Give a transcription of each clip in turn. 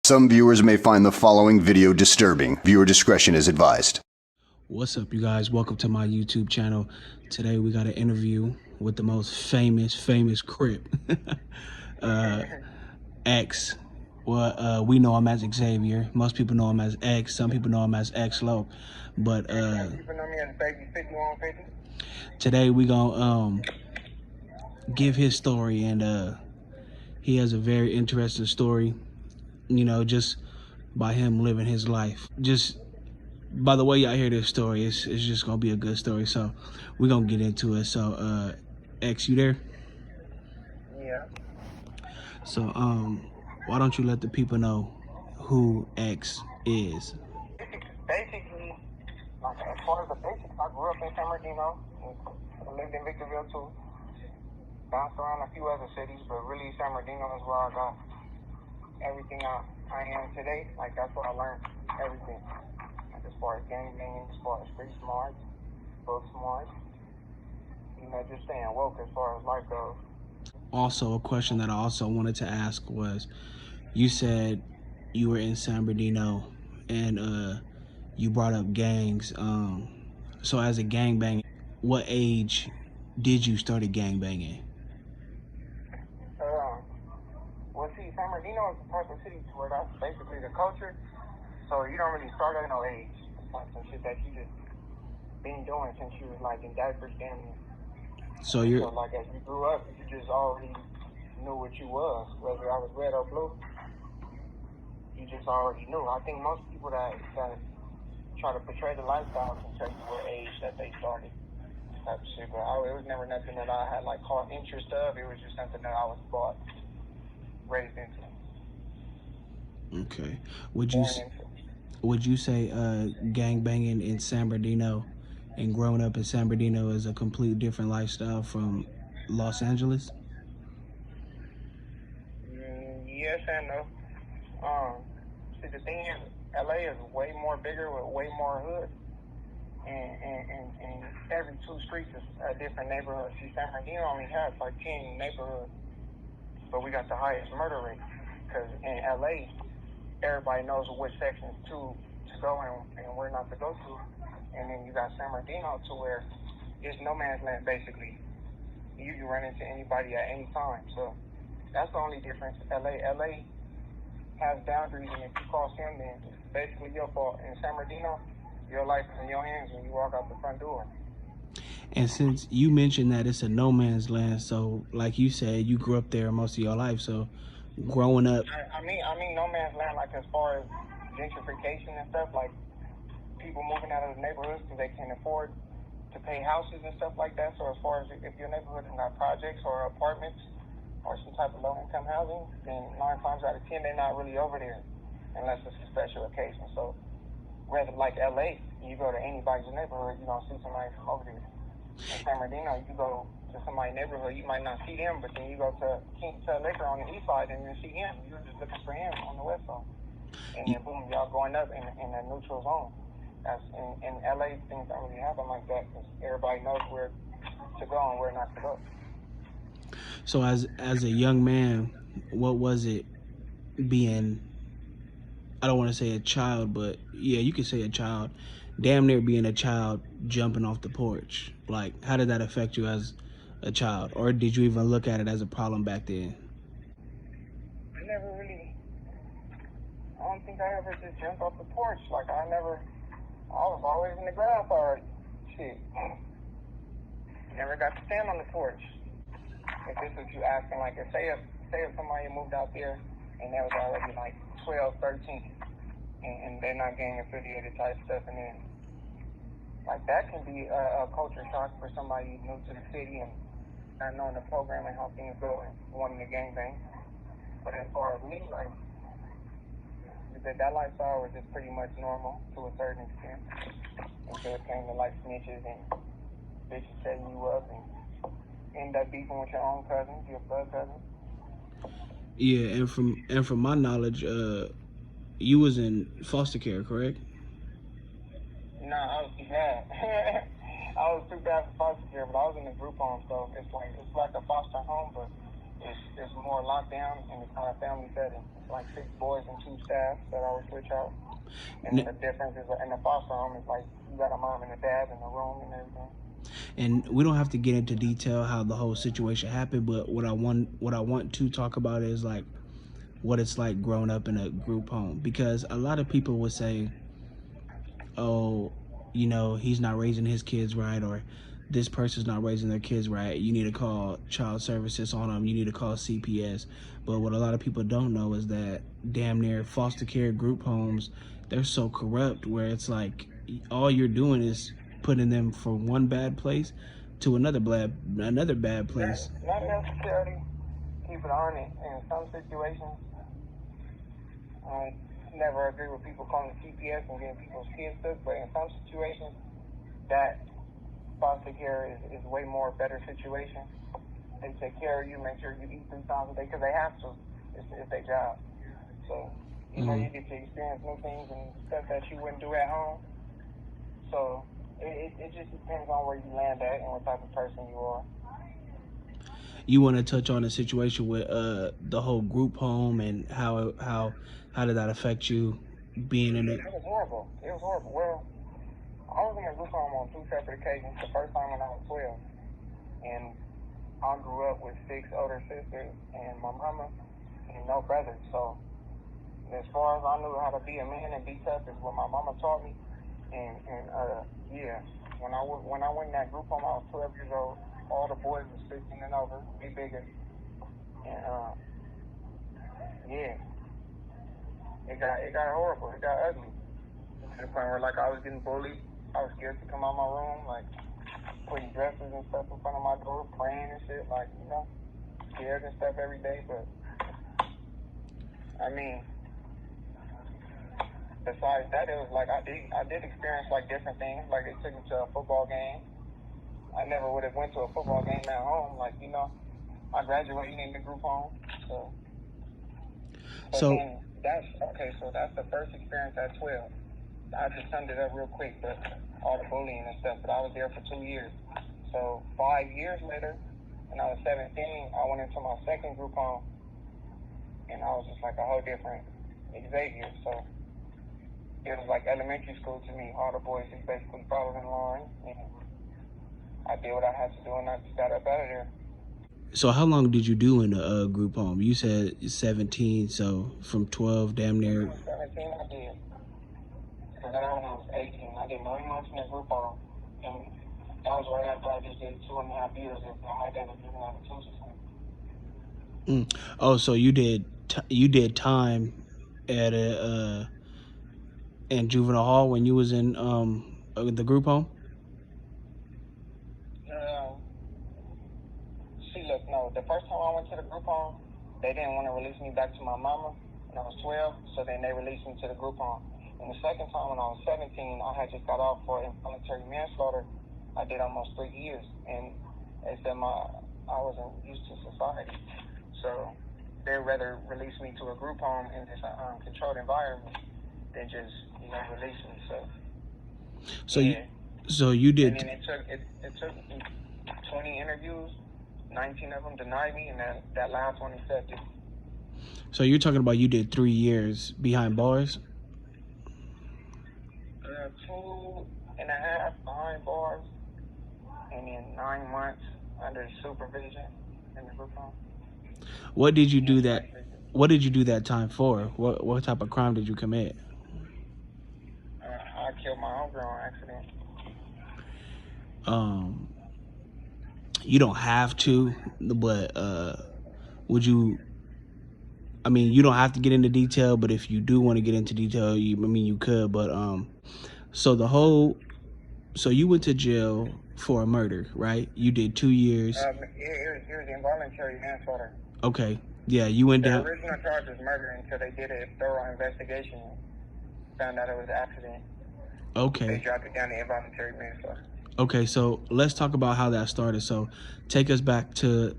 Some viewers may find the following video disturbing. Viewer discretion is advised. What's up, you guys? Welcome to my YouTube channel. Today we got an interview with the most famous Crip, X. Well, we know him as Xavier. Most people know him as X. Some people know him as X-Lo. But people know me as Baby 5150. today we gonna give his story, and he has a very interesting story. You know, just by him living his life. Just by the way y'all hear this story, it's just gonna be a good story. So we're gonna get into it. So X, you there? Yeah. So why don't you let the people know who X is? Basically, like as far as the basics, I grew up in San Bernardino. I lived in Victorville too. Bounced around a few other cities, but really San Bernardino is where I got everything I am today. Like that's where I learned everything. Like as far as gang banging, as far as street smart, book smart. You know, just staying woke as far as life goes. Also, a question that I also wanted to ask was, you said you were in San Bernardino and you brought up gangs. So as a gangbang, what age did you start gangbanging? Well, see, San Bernardino is the type of city where that's basically the culture. So you don't really start at no age. It's like some shit that you just been doing since you was like in diapers, damn near. So like as you grew up, you just already knew what you was, whether I was red or blue. You just already knew. I think most people that try to portray the lifestyle can tell you what age that they started, type of shit. But it was never nothing that I had like caught interest of. It was just something that I was raised into. Okay. Would you say gangbanging in San Bernardino and growing up in San Bernardino is a complete different lifestyle from Los Angeles? Yes and no. See, the thing is, LA is way more bigger with way more hood. And every two streets is a different neighborhood. See, San Bernardino only has like 10 neighborhoods, but we got the highest murder rate. Because in LA, everybody knows which sections to go and where not to go to. And then you got San Bernardino to where it's no man's land, basically. You can run into anybody at any time. So that's the only difference. LA has boundaries, and if you cross him, then it's basically your fault. In San Bernardino, your life is in your hands when you walk out the front door. And since you mentioned that it's a no man's land, so like you said, you grew up there most of your life. So growing up, I mean no man's land, like as far as gentrification and stuff, like people moving out of the neighborhoods because they can't afford to pay houses and stuff like that. So as far as if your neighborhood has got projects or apartments or some type of low-income housing, then 9 times out of 10 they're not really over there unless it's a special occasion. So rather like LA, you go to anybody's neighborhood, you're gonna see somebody from over there. In San Bernardino, you go to somebody's neighborhood, you might not see them, but then you go to Liquor on the east side and you see him. You're just looking for him on the west side. And then boom, y'all going up in a neutral zone. That's in LA, things don't really happen like that because everybody knows where to go and where not to go. so as a young man, what was it being, I don't want to say a child, but yeah, you could say a child, damn near being a child jumping off the porch? Like, how did that affect you as a child? Or did you even look at it as a problem back then? I never really, I don't think I ever just jumped off the porch. Like I was always in the grass already. Shit. Never got to stand on the porch. If this is what you asking, like say if somebody moved out there and they was already like 12, 13, and they're not gang affiliated type stuff, and then like that can be a culture shock for somebody new to the city and not knowing the program and how things go and wanting to gangbang. But as far as me, like that lifestyle was just pretty much normal to a certain extent until it came to like snitches and bitches setting you up and end up beefing with your own cousins, your blood cousins. Yeah, and from my knowledge, you was in foster care, correct? Nah, I was too bad. I was too bad for foster care, but I was in a group home, so it's like a foster home, but it's more lockdown and it's kind of family setting. It's like 6 boys and 2 staff that always switch out. And the difference is in the foster home is like you got a mom and a dad in the room and everything. And we don't have to get into detail how the whole situation happened, but what I want to talk about is like what it's like growing up in a group home, because a lot of people would say, oh, you know, he's not raising his kids right, or this person's not raising their kids right. You need to call child services on them. You need to call CPS. But what a lot of people don't know is that damn near foster care group homes, they're so corrupt where it's like all you're doing is putting them from one bad place to another bad place. Not necessarily. Keep it honest. In some situations, I never agree with people calling CPS and getting people's kids took, but in some situations, that foster care is way more better situation. They take care of you, make sure you eat 3 times a day, because they have to. It's their job. So, you know, you get to experience new things and stuff that you wouldn't do at home. So, it just depends on where you land at and what type of person you are. You want to touch on the situation with the whole group home and how did that affect you being in it? It was horrible. It was horrible. Well, I was in a group home on 2 separate occasions. The first time when I was 12, and I grew up with 6 older sisters and my mama and no brothers. So as far as I knew how to be a man and be tough is what my mama taught me. And yeah, when I went in that group home, I was 12 years old. All the boys was 15 and over, be bigger. And yeah, it got horrible. It got ugly to the point where like I was getting bullied. I was scared to come out my room, like putting dresses and stuff in front of my door, praying and shit, like, you know, scared and stuff every day. But I mean, besides that, it was like I did experience like different things. Like they took me to a football game. I never would have went to a football game at home. Like, you know, I graduated in the group home. So that's the first experience at 12. I just summed it up real quick, but all the bullying and stuff. But I was there for 2 years. So 5 years later, when I was 17, I went into my second group home, and I was just like a whole different Xavier. So it was like elementary school to me. All the boys just basically followed in line, and I did what I had to do, and I just got up out of there. So how long did you do in a group home? You said 17, so from 12 damn near. 17 I did. So then when I was 18, I did 9 months in the group home, and that was right after I just did 2.5 years of the high data juvenile detention center. Oh, so you did time at a in juvenile hall when you was in the group home? Look, no, the first time I went to the group home, they didn't want to release me back to my mama when I was 12, so then they released me to the group home. And the second time when I was 17, I had just got off for involuntary manslaughter. I did almost 3 years, and they said I wasn't used to society, so they'd rather release me to a group home in this controlled environment than just, you know, release me. So yeah. So you did. And then it took 20 interviews. 19 of them denied me, and that last one accepted. So you're talking about you did 3 years behind bars? 2.5 behind bars, and then 9 months under supervision in the group home. What did you do that? What did you do that time for? What type of crime did you commit? I killed my homegirl on accident. You don't have to, but would you? I mean, you don't have to get into detail, but if you do want to get into detail, you could. But so you went to jail for a murder, right? You did 2 years. It was involuntary manslaughter. Okay, yeah, you went down. The original charge was murder until they did a thorough investigation, found out it was an accident. Okay. They dropped it down to involuntary manslaughter. Okay, so let's talk about how that started. So take us back to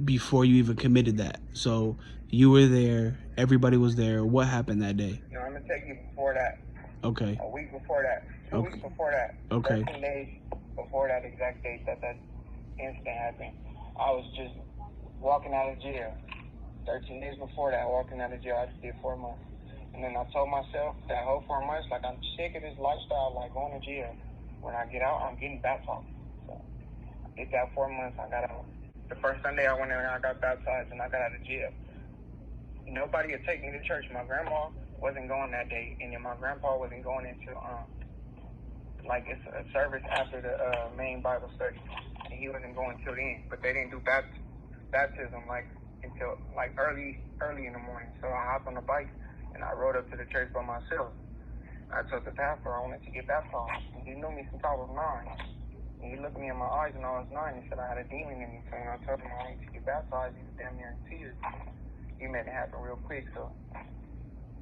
before you even committed that. So you were there, everybody was there. What happened that day? No, I'm going to take you before that. Okay. A week before that. 2 weeks before that. Okay. 13 days before that exact date that incident happened. I was just walking out of jail. 13 days before that, walking out of jail, I just did 4 months. And then I told myself that whole 4 months, like, I'm sick of this lifestyle, like going to jail. When I get out, I'm getting baptized. So I did that 4 months, I got out. The first Sunday I went in and I got baptized and I got out of jail. Nobody would take me to church. My grandma wasn't going that day, and then my grandpa wasn't going into, like, it's a service after the main Bible study. And he wasn't going till then. But they didn't do baptism, like, until, like, early in the morning. So I hopped on the bike and I rode up to the church by myself. I told the pastor I wanted to get baptized. And he knew me since I was 9. And he looked me in my eyes when I was 9 and said I had a demon in me. So when I told him I wanted to get baptized, he was damn near in tears. He made it happen real quick. So,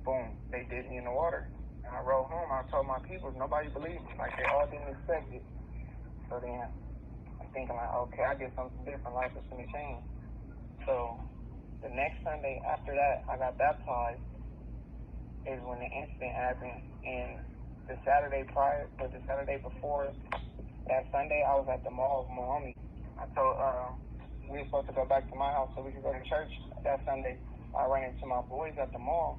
boom, they did me in the water. And I rode home. I told my people, nobody believed me. Like, they all didn't expect it. So then I'm thinking, like, okay, I did something different. Life is going to change. So the next Sunday after that, I got baptized is when the incident happened. And the Saturday prior, but the Saturday before that Sunday, I was at the mall with my homie. I told, we were supposed to go back to my house so we could go to church that Sunday. I ran into my boys at the mall,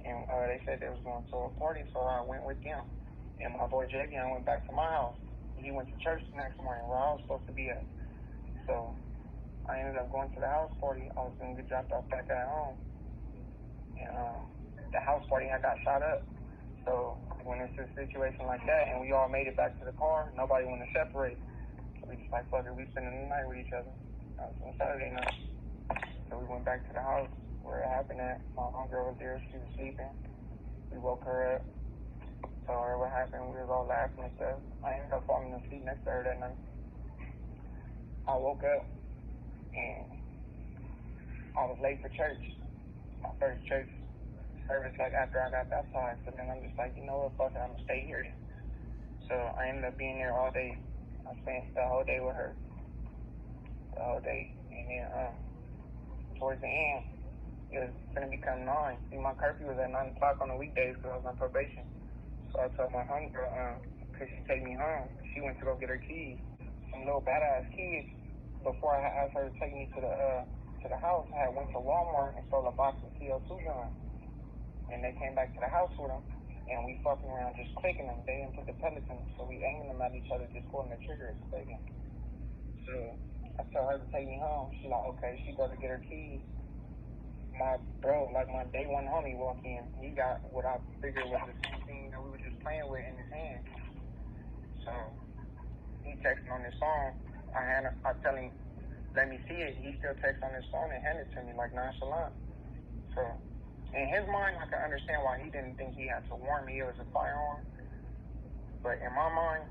and they said they was going to a party, so I went with them. And my boy Xavier went back to my house. He went to church the next morning where I was supposed to be at. So I ended up going to the house party. I was going to get dropped off back at home. And the house party had got shot up. So when it's a situation like that and we all made it back to the car, nobody wanted to separate. So we just like, fuck it, we spending the night with each other. That was on Saturday night. So we went back to the house where it happened at. My homegirl was there, she was sleeping. We woke her up, told her what happened, we was all laughing and stuff. I ended up falling asleep next to her that night. I woke up and I was late for church. My first church service, like, after I got baptized. So then I'm just like, you know what, fuck it, I'm gonna stay here then. So I ended up being there all day. I spent the whole day with her. The whole day. And then towards the end, it was gonna become 9. See, my curfew was at 9 o'clock on the weekdays because I was on probation. So I told my homegirl, could she take me home? She went to go get her keys. Some little badass kids, before I asked her to take me to the house, I had went to Walmart and stole a box of CO2 guns. And they came back to the house with them, and we fucking around just clicking them. They didn't put the pellets in them, so we aiming them at each other, just pulling the trigger and clicking. So I told her to take me home. She like, okay. She goes to get her keys. My bro, like my day one homie, walked in. He got what I figured was the same thing that we were just playing with in his hand. So he texted on his phone. I tell him, let me see it. He still texts on his phone and hand it to me like nonchalant. So in his mind, I can understand why he didn't think he had to warn me it was a firearm. But in my mind,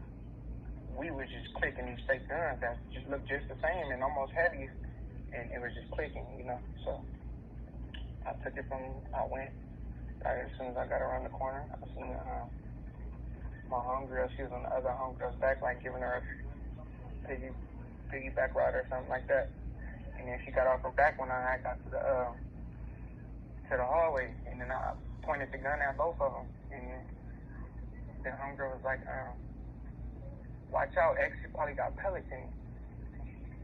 we was just clicking these fake guns that just looked just the same and almost heavy, and it was just clicking, you know. So I took it from, I went, as soon as I got around the corner, I seen my homegirl, she was on the other homegirl's back, like giving her a piggyback ride or something like that. And then she got off her back when I got to the hallway, and then I pointed the gun at both of them, and then the homegirl was like, watch out, X, you probably got pellets in it.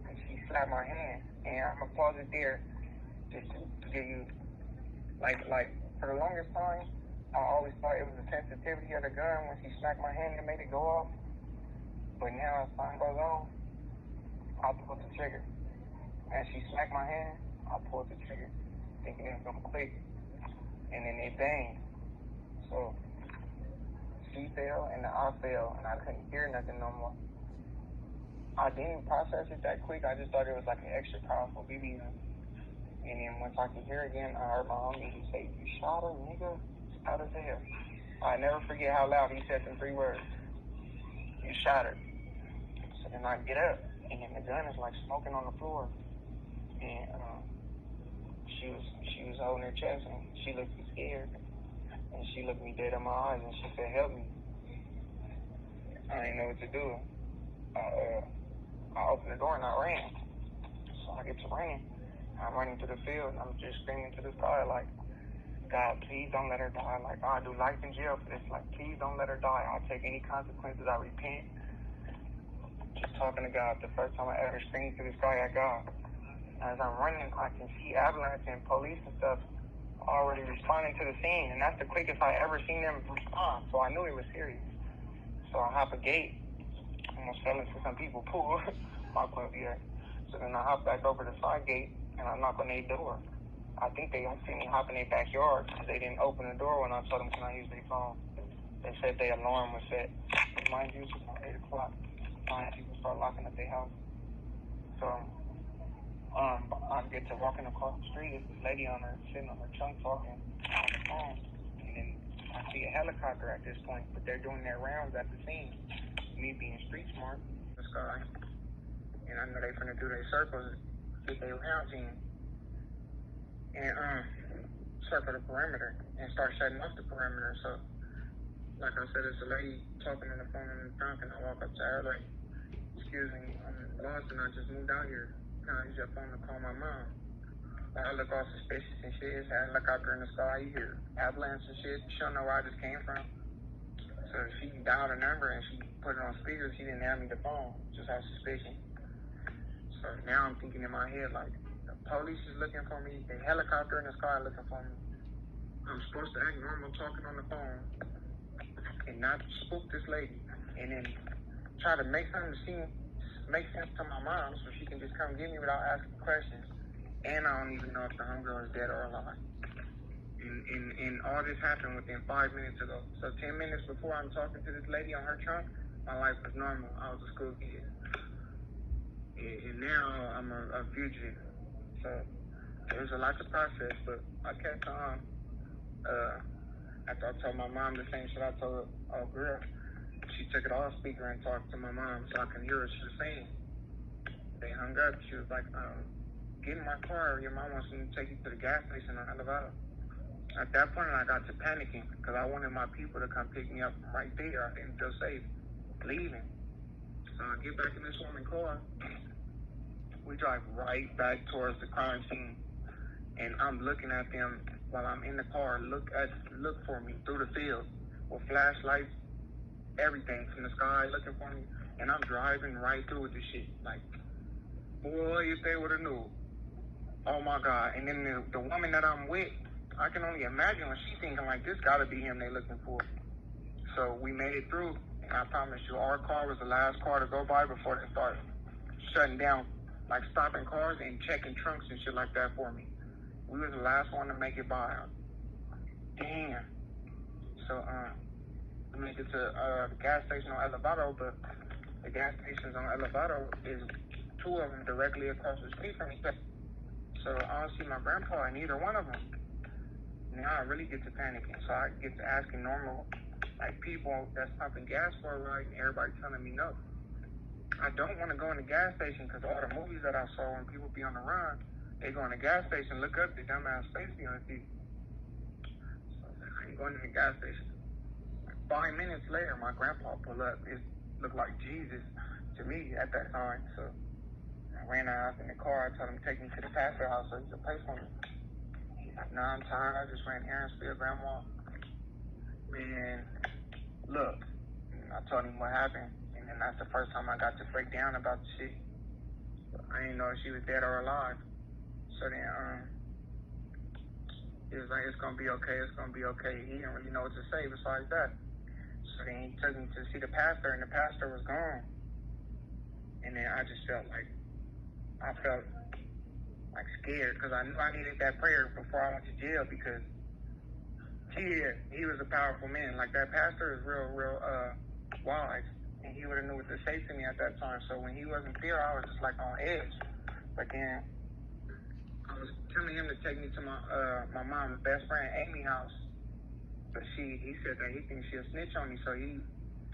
And she slapped my hand, and I'm gonna pause it there just to give you, like, for the longest time, I always thought it was the sensitivity of the gun. When she smacked my hand, it made it go off. But now, as time goes on, I pulled the trigger. As she smacked my hand, I pulled the trigger, thinking it was gonna click, and then it banged. So she fell and I fell, and I couldn't hear nothing no more. I didn't process it that quick. I just thought it was like an extra powerful BB gun. And then once I could hear again, I heard my homie, he say, "You shot her, nigga?" Out of hell. I never forget how loud he said them 3 words. "You shot her." So then I get up, and then the gun is like smoking on the floor. And she was holding her chest, and she looked scared. And she looked me dead in my eyes, and she said, "Help me." I didn't know what to do. I opened the door and I ran. So I get to running. I'm running to the field, and I'm just screaming to the sky, like, "God, please don't let her die. Like, I'll do life in jail for this. Like, please don't let her die. I'll take any consequences. I repent." Just talking to God. The first time I ever screamed to the sky at God. As I'm running, I can see ambulance and police and stuff already responding to the scene, and that's the quickest I ever seen them respond. So I knew it was serious. So I hop a gate, almost fell into some people's pool. My point here. So then I hop back over the side gate and I knock on their door. I think they don't see me hop in their backyard because they didn't open the door when I told them can I use their phone. They said their alarm was set. Mind you, it's about 8 o'clock. People start locking up their house. So I get to walking across the street. It's this lady on her sitting on her trunk talking on the phone. And then I see a helicopter at this point, but they're doing their rounds at the scene. Me being street smart, the sky. And I know they finna do their circles, get their rounds in, and circle the perimeter and start shutting off the perimeter. So, like I said, it's a lady talking on the phone in the trunk, and I walk up to her like, "Excuse me, I'm lost and I just moved out here. Can I use your phone to call my mom?" Like, I look all suspicious and shit. It's a helicopter in the sky. You hear avalanche and shit. She don't know where I just came from. So she dialed a number and she put it on speaker. She didn't have me the phone, just had suspicion. So now I'm thinking in my head, like, the police is looking for me, the helicopter in the sky looking for me. I'm supposed to act normal talking on the phone and not spook this lady and then try to make something make sense to my mom so she can just come get me without asking questions. And I don't even know if the homegirl is dead or alive. And all this happened within 5 minutes ago. So 10 minutes before I'm talking to this lady on her trunk, my life was normal. I was a school kid. And now I'm a fugitive. So there's a lot to process, but I kept on. After I told my mom the same shit I told a girl, she took it off speaker and talked to my mom so I can hear what she was saying. They hung up. She was like, "Get in my car. Your mom wants me to take you to the gas station on Elevado." At that point, I got to panicking because I wanted my people to come pick me up from right there. I didn't feel safe leaving. So I get back in this woman's car. We drive right back towards the crime scene, and I'm looking at them while I'm in the car. Look for me through the field with flashlights, everything from the sky looking for me, and I'm driving right through with this shit. Like, boy, if they would have knew. Oh my God! And then the woman that I'm with, I can only imagine what she's thinking. Like, this gotta be him they looking for. So we made it through, and I promise you, our car was the last car to go by before they started shutting down, like stopping cars and checking trunks and shit like that for me. We was the last one to make it by. Damn. So we make it to the gas station on Elevado, but the gas stations on Elevado is 2 of them directly across the street from each other. So I don't see my grandpa in either one of them. Now I really get to panicking. So I get to asking normal, like, people that's pumping gas for a ride, and everybody telling me no. I don't want to go in the gas station because all the movies that I saw when people be on the run, they go in the gas station, look up, the dumbass face be on the TV. So I ain't going to the gas station. Like 5 minutes later, my grandpa pulled up. It looked like Jesus to me at that time. So I ran out in the car. I told him to take me to the pastor house so he could pay for me. He's like, "Nah, I'm tired. I just ran errands for your grandma." Man, look. And I told him what happened. And then that's the first time I got to break down about the shit. I didn't know if she was dead or alive. So then, he was like, "It's gonna be okay, it's gonna be okay." He didn't really know what to say besides that. So then he took me to see the pastor, and the pastor was gone. And then I just felt like scared because I knew I needed that prayer before I went to jail because he was a powerful man. Like, that pastor is real wise, and he would have knew what to say to me at that time. So when he wasn't there, I was just like on edge. But then I was telling him to take me to my mom's best friend Amy's house, but he said that he thinks she'll snitch on me, so he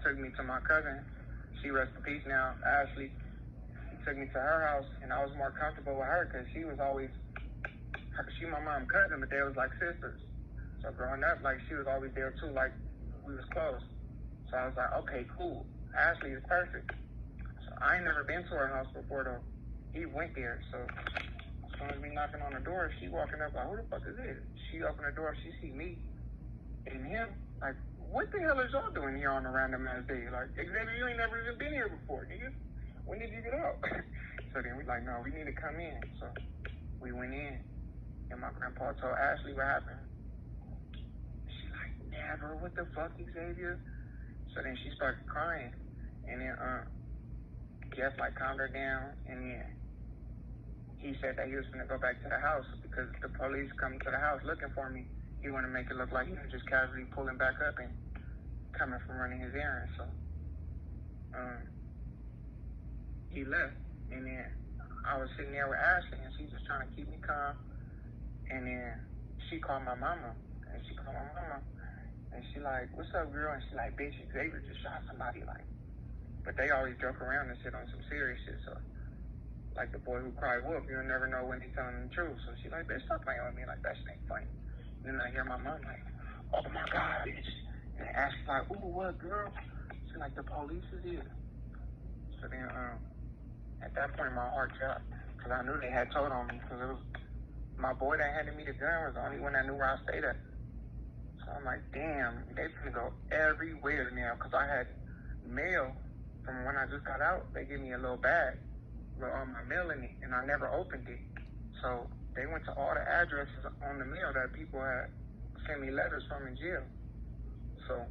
took me to my cousin. She rests in peace now, Ashley. He took me to her house, and I was more comfortable with her because she was always my mom's cousin, but they was like sisters. So growing up, like, she was always there too, like, we was close. So I was like, okay, cool. Ashley is perfect. So I ain't never been to her house before though. He went there, so as soon as we knocking on the door, she walking up like, "Who the fuck is this?" She opened the door, she see me and him. Like, what the hell is y'all doing here on a random ass day? Like, Xavier, you ain't never even been here before, nigga. When did you get out? So then we like, no, we need to come in. So we went in, and my grandpa told Ashley what happened. She like, never, what the fuck, Xavier? So then she started crying, and then Jeff like calmed her down, and then he said that he was gonna go back to the house because the police come to the house looking for me. He wanted to make it look like he was just casually pulling back up and coming from running his errands. So he left, and then I was sitting there with Ashley, and she was trying to keep me calm. And then she called my mama, and she like, "What's up, girl?" And she like, "Bitch, Xavier just shot somebody." Like, but they always joke around and shit on some serious shit. So, like the boy who cried wolf, you'll never know when he's telling the truth. So she like, "Bitch, stop playing with me. Like, that shit ain't funny." And then I hear my mom like, "Oh my God, bitch!" And Ashley like, "Ooh, what, girl?" She like, "The police is here." So then, at that point, my heart dropped because I knew they had told on me because it was my boy that handed me the gun was the only one that knew where I stayed at. So I'm like, damn, they finna go everywhere now because I had mail from when I just got out. They gave me a little bag with all my mail in it, and I never opened it. So they went to all the addresses on the mail that people had sent me letters from in jail. So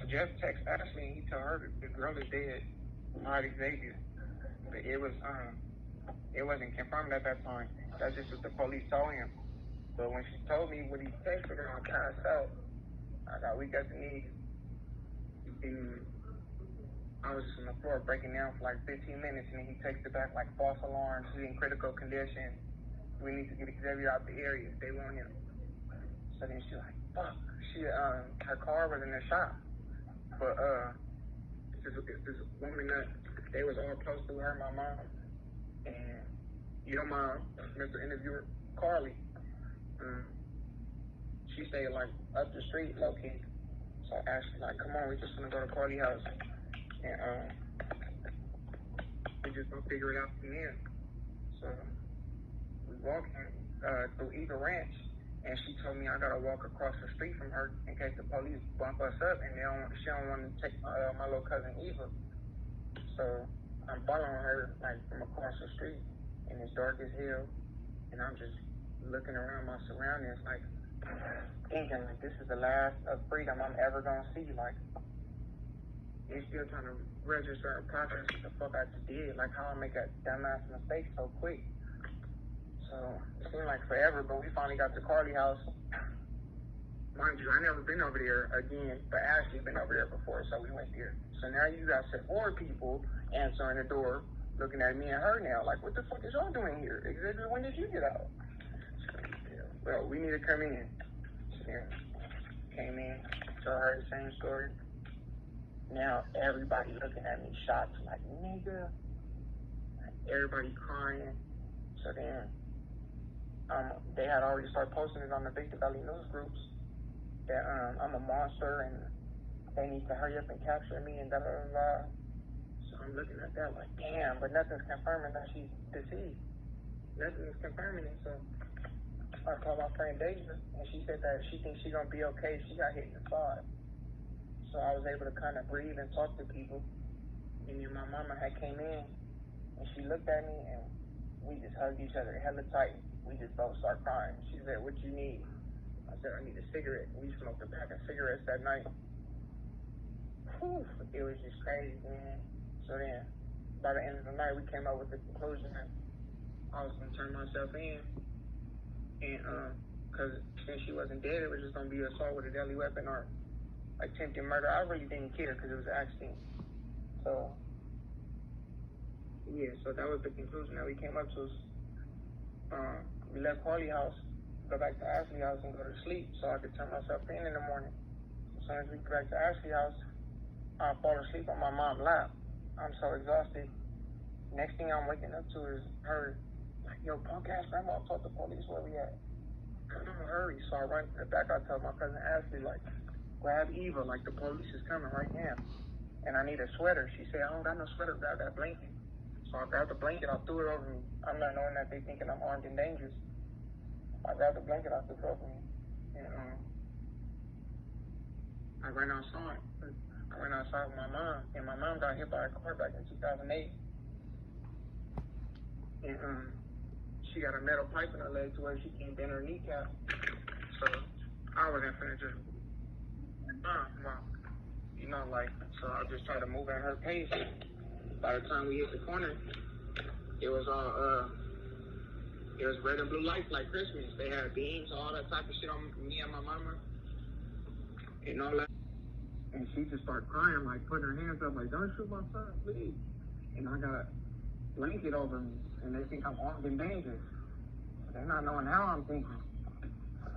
Jeff texted Ashley, and he told her that the girl is dead, not Xavier. But it wasn't confirmed at that time. That's just what the police told him. But when she told me what he texted her, I passed out. I got weak at the knees. And I was just on the floor breaking down for like 15 minutes, and then he texted back like false alarms, he's in critical condition. We need to get Xavier out the area if they want him. So then she like, fuck. Her car was in the shop. But this woman that they was all close to her, my mom, and your mom, Mr. Interviewer, Carly. She stayed like up the street, low key. So I asked her like, "Come on, we just gonna go to Carly's house, and we just gonna figure it out from there." So we walking through Eagle Ranch, and she told me I gotta walk across the street from her in case the police bump us up, and she don't want to take my little cousin Eva. So I'm following her like from across the street, and it's dark as hell, and I'm just looking around my surroundings like thinking like this is the last of freedom I'm ever gonna see. Like it's still trying to register and process what the fuck I just did, like how I make a dumbass mistake so quick. So it seemed like forever, but we finally got to Carly house. Mind you, I never been over there again, but Ashley been over there before, so we went there. So now you got 4 people answering the door, looking at me and her now, like, what the fuck is y'all doing here? Xavier, when did you get out? Well, we need to come in. So then came in, told her the same story. Now everybody looking at me shocked, like, nigga. Like, everybody crying. So then they had already started posting it on the Victor Valley news groups that I'm a monster and they need to hurry up and capture me and da da da da. So I'm looking at that like, damn, but nothing's confirming that she's deceased. Nothing is confirming it. So I called my friend Deja, and she said that she thinks she's gonna be okay. She got hit in the side. So I was able to kind of breathe and talk to people. And then my mama had came in, and she looked at me, and we just hugged each other hella tight. We just both started crying. She said, "What you need?" I said, "I need a cigarette." We smoked a pack of cigarettes that night. Whew, it was just crazy, man. So then, by the end of the night, we came up with the conclusion that I was gonna turn myself in, and because since she wasn't dead, it was just gonna be assault with a deadly weapon or attempted murder. I really didn't care because it was an accident. So yeah, so that was the conclusion that we came up to. We left Carly house, go back to Ashley house, and go to sleep so I could turn myself in the morning. As soon as we get back to Ashley house, I fall asleep on my mom's lap. I'm so exhausted. Next thing I'm waking up to is her like, "Yo, punk ass grandma told the police where we at. Come on, hurry." So I run to the back. I tell my cousin Ashley, like, "Grab Eva, like the police is coming right now. And I need a sweater." She said, "I don't got no sweater, grab that blanket." So I grabbed the blanket, I threw it over me. I'm not knowing that they thinking I'm armed and dangerous. I grabbed the blanket, I threw it over me. And I ran outside. I went outside with my mom, and my mom got hit by a car back in 2008. And she got a metal pipe in her leg to where she can't bend her kneecap. So I wasn't finna just, you know, like, so I just tried to move at her pace. By the time we hit the corner, it was all, it was red and blue lights like Christmas. They had beams, all that type of shit on me and my mama, and all that. And she just started crying, like putting her hands up, like, don't shoot my son, please. And I got a blanket over me, and they think I'm armed and dangerous. They're not knowing how I'm thinking.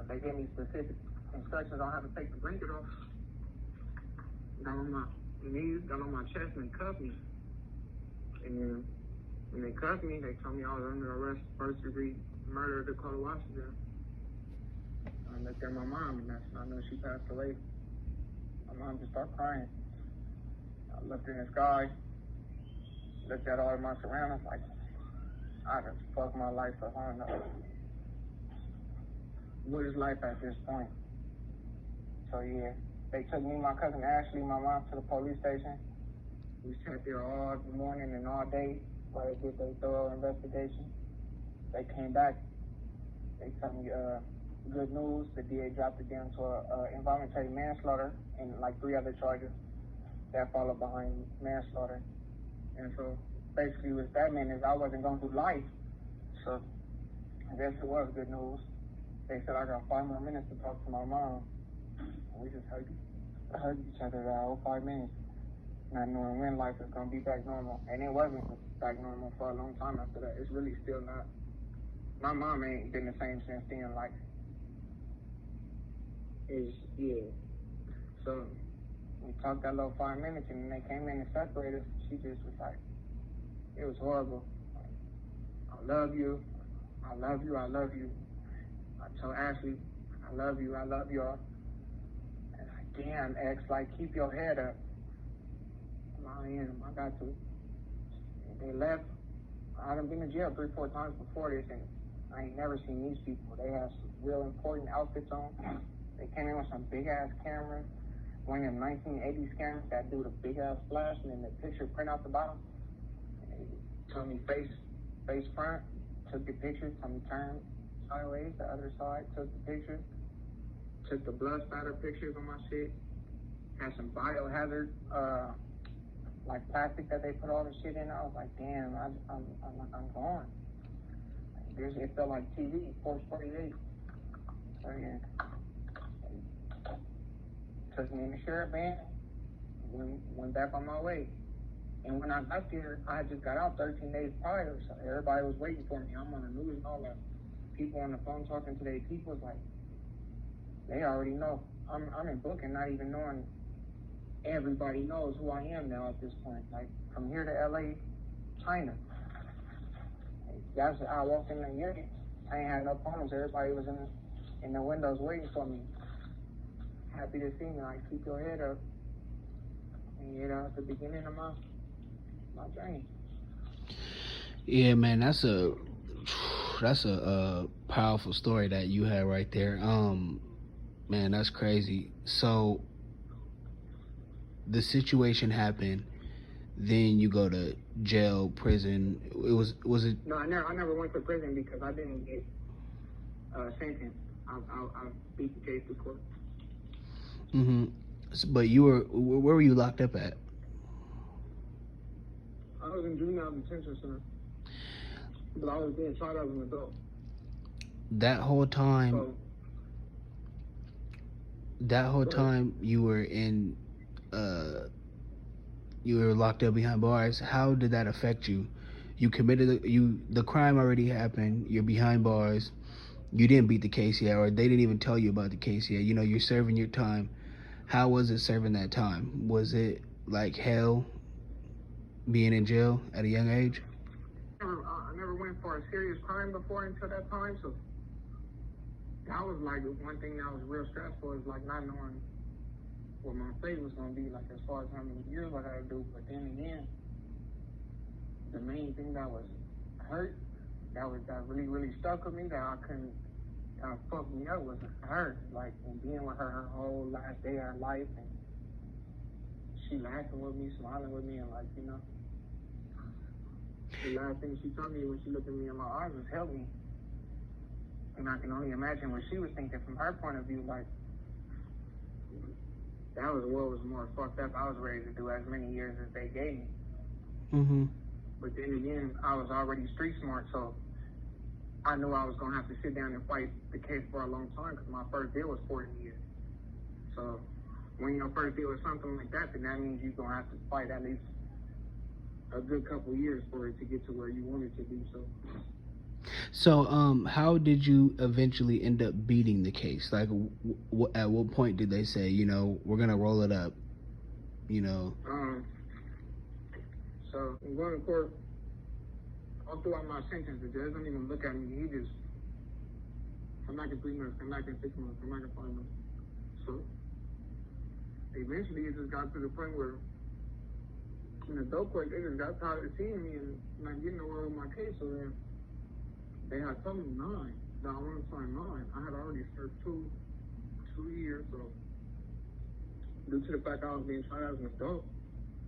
They gave me specific instructions on how to take the blanket off. Got on my knees, got on my chest, and they cuffed me. And then when they cuffed me, they told me I was under arrest for first-degree murder of Dakota, Washington. I looked at my mom, and that's when I knew she passed away. My mom just started crying. I looked in the sky, looked at all of my surroundings, like, I just fucked my life up. I don't know. What is life at this point? So yeah, they took me, my cousin Ashley, my mom to the police station. We sat there all morning and all day while they did their thorough investigation. They came back. They told me good news. The DA dropped it down to involuntary manslaughter and like 3 other charges that followed behind manslaughter. And so basically what that meant is I wasn't going through life. So I guess it was good news. They said I got 5 more minutes to talk to my mom. And we just hugged each other that whole 5 minutes, not knowing when life is going to be back normal. And it wasn't back normal for a long time after that. It's really still not. My mom ain't been the same since then. Like, yeah. So we talked that little 5 minutes, and then they came in and separated us. She just was like, it was horrible. I love you. I love you. I love you. I told Ashley, I love you. I love y'all. And like, damn, X, like, keep your head up. I am. I got to. And they left. I done been to jail 3, 4 times before this, and I ain't never seen these people. They have some real important outfits on. They came in with some big-ass cameras, one of them 1980s cameras that do the big-ass flash, and then the picture print out the bottom. And they told me face front, took the picture, told me turn sideways, the other side, took the picture, took the blood spatter pictures on my shit, had some biohazard, like plastic that they put all the shit in. I was like, damn, I'm gone. It felt like TV, Force 48. So yeah, took me in the sheriff van, went back on my way. And when I got there, I had just got out 13 days prior, so everybody was waiting for me. I'm on the news and all that. People on the phone talking to their people, like, they already know. I'm in booking, not even knowing. Everybody knows who I am now at this point. Like, from here to LA, China. That's I walked in the unit. I ain't had no problems. Everybody was in the windows waiting for me. Happy to see me. Like, keep your head up. And you know, at the beginning of my journey. Yeah, man, that's a powerful story that you had right there. Man, that's crazy. So the situation happened, then you go to jail, prison. Was it? No, I never went to prison because I didn't get sentenced. I beat the case to court. But where were you locked up at? I was in juvenile detention center, but I was being tried as an adult. That whole time. You were in. You were locked up behind bars. How did that affect you? You committed the crime already happened. You're behind bars. You didn't beat the case yet, or they didn't even tell you about the case yet. You know, you're serving your time. How was it serving that time? Was it like hell being in jail at a young age? I never went for a serious crime before until that time, so that was like one thing that was real stressful, is like not knowing what my fate was gonna be, like as far as how many years I gotta do. But then again, the main thing that was hurt, that really, really stuck with me, that fucked me up, was her. Like, and being with her whole last day of her life, and she laughing with me, smiling with me, and like, you know, the last thing she told me when she looked at me in my eyes was help me. And I can only imagine what she was thinking from her point of view. Like, that was what was more fucked up. I was ready to do as many years as they gave me. Mm-hmm. But then again, I was already street smart, so I knew I was going to have to sit down and fight the case for a long time because my first deal was 40 years. So when your first deal is something like that, then that means you're going to have to fight at least a good couple years for it to get to where you want it to be. So, how did you eventually end up beating the case? Like, at what point did they say, you know, we're gonna roll it up? You know. So I'm going to court. All throughout my sentence, the judge don't even look at me. He just come back in 3 months, come back in 6 months, come back in 5 months. So eventually, it just got to the point where in the dope court, they just got tired of seeing me and not getting nowhere with my case. So then they had told me 9. Now I want to sign 9. I had already served two years. So due to the fact I was being tried as an adult,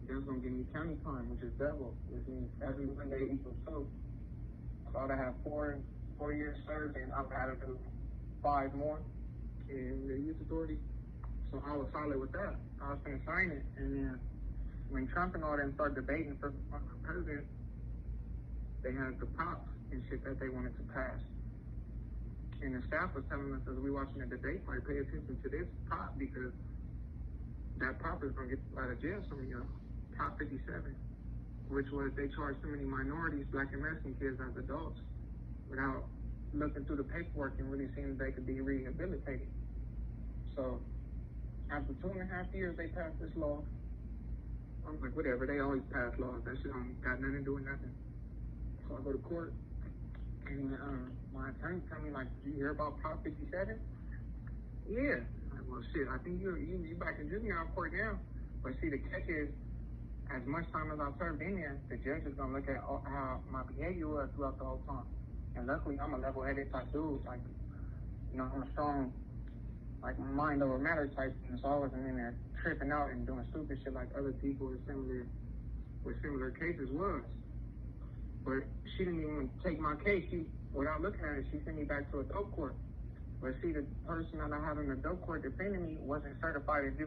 they was gonna give me county time, which is double, which means every Monday equals 2. So I'd have 4 years served, and I would have to do 5 more in the youth authority. So I was solid with that. I was gonna sign it, and then when Trump and all them started debating for president, they had the props and shit that they wanted to pass. And the staff was telling us as we watching the debate, like, pay attention to this prop because that prop is gonna get out of jail some of y'all. Prop 57, which was they charged so many minorities, black and Mexican kids as adults without looking through the paperwork and really seeing that they could be rehabilitated. So after 2.5 years, they passed this law. I was like, whatever, they always pass laws. That shit don't got nothing to do with nothing. So I go to court, and my attorney tell me, like, did you hear about Prop 57? Yeah. I'm like, well, shit, I think you back in juvenile court now. But see, the catch is, as much time as I served in there, the judge is going to look at how my behavior was throughout the whole time. And luckily, I'm a level-headed type dude. Like, you know, I'm a strong, like, mind over matter type. And so I wasn't in there tripping out and doing stupid shit like other people with similar cases was. But she didn't even take my case. Without looking at it, she sent me back to a dope court. But see, the person that I had in the dope court defending me wasn't certified as